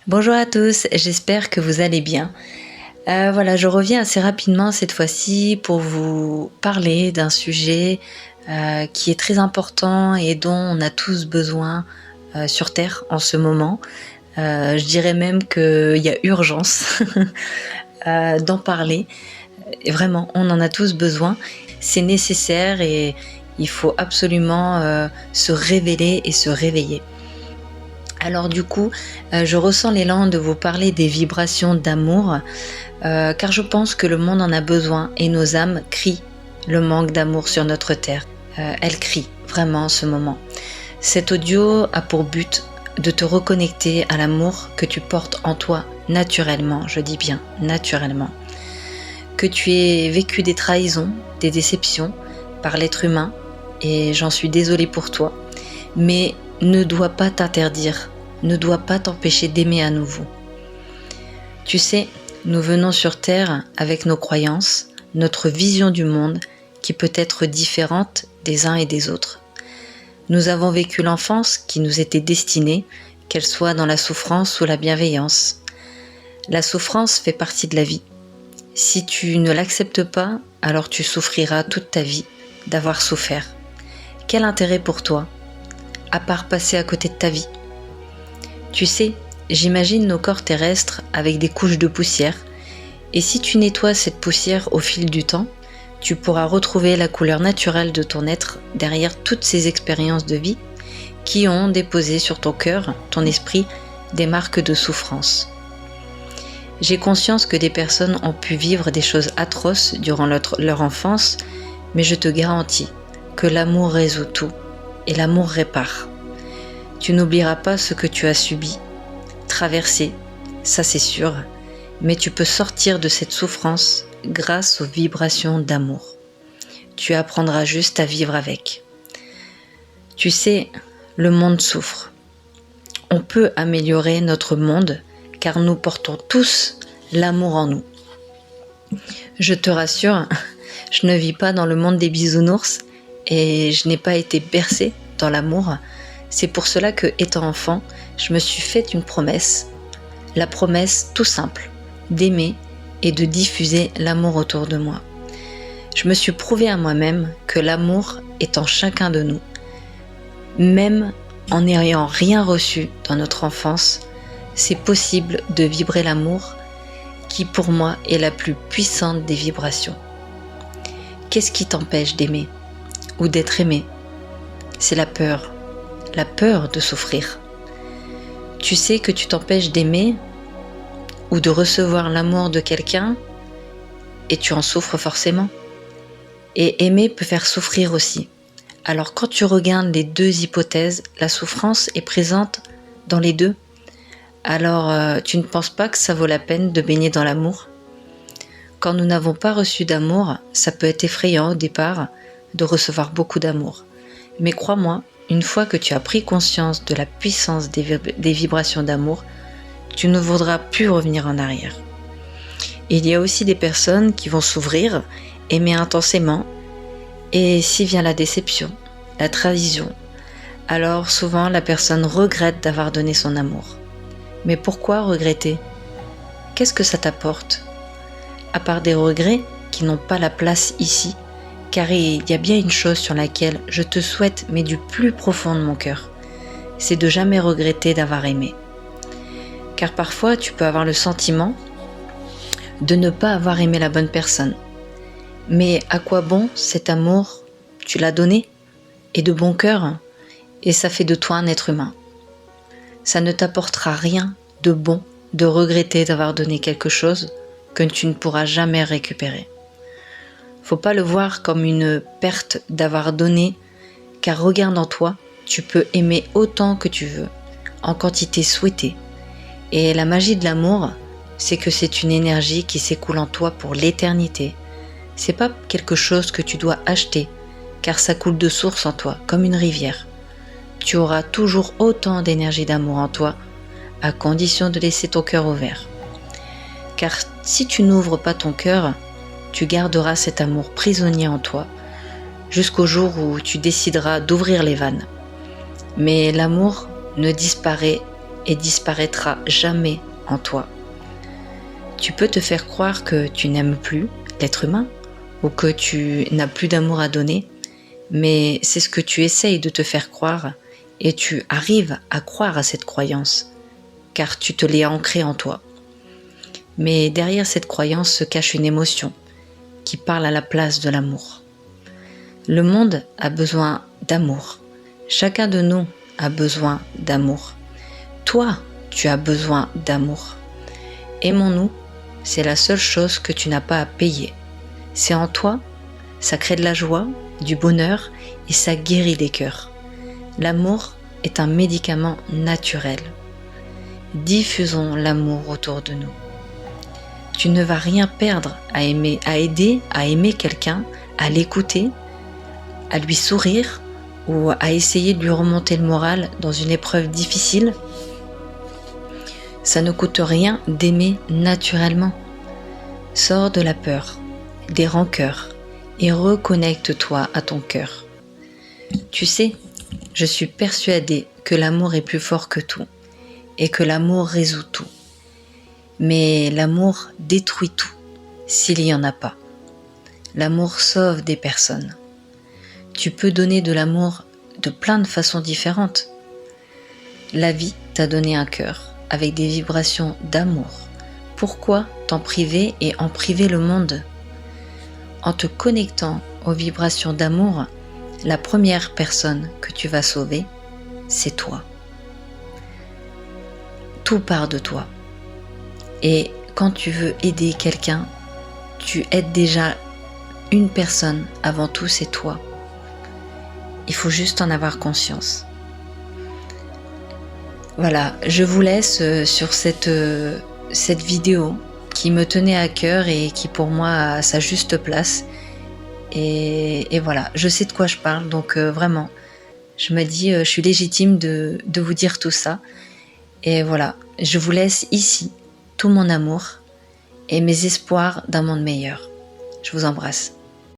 Bonjour à tous, j'espère que vous allez bien. Voilà, je reviens assez rapidement cette fois-ci pour vous parler d'un sujet qui est très important et dont on a tous besoin sur Terre en ce moment. Je dirais même qu'il y a urgence d'en parler. Et vraiment, on en a tous besoin. C'est nécessaire et il faut absolument se révéler et se réveiller. Alors du coup, je ressens l'élan de vous parler des vibrations d'amour, car je pense que le monde en a besoin et nos âmes crient le manque d'amour sur notre terre. Elles crient vraiment en ce moment. Cet audio a pour but de te reconnecter à l'amour que tu portes en toi naturellement, je dis bien naturellement. Que tu aies vécu des trahisons, des déceptions par l'être humain, et j'en suis désolée pour toi, mais ne doit pas t'interdire, ne doit pas t'empêcher d'aimer à nouveau. Tu sais, nous venons sur Terre avec nos croyances, notre vision du monde qui peut être différente des uns et des autres. Nous avons vécu l'enfance qui nous était destinée, qu'elle soit dans la souffrance ou la bienveillance. La souffrance fait partie de la vie. Si tu ne l'acceptes pas, alors tu souffriras toute ta vie d'avoir souffert. Quel intérêt pour toi, à part passer à côté de ta vie? Tu sais, j'imagine nos corps terrestres avec des couches de poussière, et si tu nettoies cette poussière au fil du temps, tu pourras retrouver la couleur naturelle de ton être derrière toutes ces expériences de vie qui ont déposé sur ton cœur, ton esprit, des marques de souffrance. J'ai conscience que des personnes ont pu vivre des choses atroces durant leur enfance, mais je te garantis que l'amour résout tout et l'amour répare. Tu n'oublieras pas ce que tu as subi, traversé, ça c'est sûr, mais tu peux sortir de cette souffrance grâce aux vibrations d'amour. Tu apprendras juste à vivre avec. Tu sais, le monde souffre. On peut améliorer notre monde car nous portons tous l'amour en nous. Je te rassure, je ne vis pas dans le monde des bisounours et je n'ai pas été bercée dans l'amour. C'est pour cela que, étant enfant, je me suis fait une promesse. La promesse tout simple, d'aimer et de diffuser l'amour autour de moi. Je me suis prouvé à moi-même que l'amour est en chacun de nous. Même en n'ayant rien reçu dans notre enfance, c'est possible de vibrer l'amour qui pour moi est la plus puissante des vibrations. Qu'est-ce qui t'empêche d'aimer ou d'être aimé? C'est la peur de souffrir. Tu sais que tu t'empêches d'aimer ou de recevoir l'amour de quelqu'un et tu en souffres forcément. Et aimer peut faire souffrir aussi. Alors quand tu regardes les deux hypothèses, la souffrance est présente dans les deux. Alors tu ne penses pas que ça vaut la peine de baigner dans l'amour? Quand nous n'avons pas reçu d'amour, ça peut être effrayant au départ de recevoir beaucoup d'amour. Mais crois-moi, une fois que tu as pris conscience de la puissance des vibrations d'amour, tu ne voudras plus revenir en arrière. Il y a aussi des personnes qui vont s'ouvrir, aimer intensément, et si vient la déception, la trahison, alors souvent la personne regrette d'avoir donné son amour. Mais pourquoi regretter? Qu'est-ce que ça t'apporte? À part des regrets qui n'ont pas la place ici, car il y a bien une chose sur laquelle je te souhaite, mais du plus profond de mon cœur, c'est de jamais regretter d'avoir aimé. Car parfois tu peux avoir le sentiment de ne pas avoir aimé la bonne personne. Mais à quoi bon cet amour? Tu l'as donné, et de bon cœur, et ça fait de toi un être humain. Ça ne t'apportera rien de bon de regretter d'avoir donné quelque chose que tu ne pourras jamais récupérer. Faut pas le voir comme une perte d'avoir donné, car regarde en toi, tu peux aimer autant que tu veux, en quantité souhaitée. Et la magie de l'amour, c'est que c'est une énergie qui s'écoule en toi pour l'éternité. C'est pas quelque chose que tu dois acheter, car ça coule de source en toi, comme une rivière. Tu auras toujours autant d'énergie d'amour en toi, à condition de laisser ton cœur ouvert. Car si tu n'ouvres pas ton cœur, tu garderas cet amour prisonnier en toi, jusqu'au jour où tu décideras d'ouvrir les vannes. Mais l'amour ne disparaît et disparaîtra jamais en toi. Tu peux te faire croire que tu n'aimes plus l'être humain ou que tu n'as plus d'amour à donner, mais c'est ce que tu essayes de te faire croire et tu arrives à croire à cette croyance, car tu te l'es ancrée en toi. Mais derrière cette croyance se cache une émotion qui parle à la place de l'amour. Le monde a besoin d'amour. Chacun de nous a besoin d'amour. Toi, tu as besoin d'amour. Aimons-nous, c'est la seule chose que tu n'as pas à payer. C'est en toi, ça crée de la joie, du bonheur et ça guérit des cœurs. L'amour est un médicament naturel. Diffusons l'amour autour de nous. Tu ne vas rien perdre à aimer, à aider à aimer quelqu'un, à l'écouter, à lui sourire ou à essayer de lui remonter le moral dans une épreuve difficile. Ça ne coûte rien d'aimer naturellement. Sors de la peur, des rancœurs et reconnecte-toi à ton cœur. Tu sais, je suis persuadée que l'amour est plus fort que tout et que l'amour résout tout. Mais l'amour détruit tout s'il n'y en a pas. L'amour sauve des personnes. Tu peux donner de l'amour de plein de façons différentes. La vie t'a donné un cœur avec des vibrations d'amour. Pourquoi t'en priver et en priver le monde? En te connectant aux vibrations d'amour, la première personne que tu vas sauver, c'est toi. Tout part de toi. Et quand tu veux aider quelqu'un, tu aides déjà une personne, avant tout c'est toi. Il faut juste en avoir conscience. Voilà, je vous laisse sur cette vidéo qui me tenait à cœur et qui pour moi a sa juste place. Et voilà, je sais de quoi je parle, donc vraiment, je me dis, je suis légitime de vous dire tout ça. Et voilà, je vous laisse ici tout mon amour et mes espoirs d'un monde meilleur. Je vous embrasse.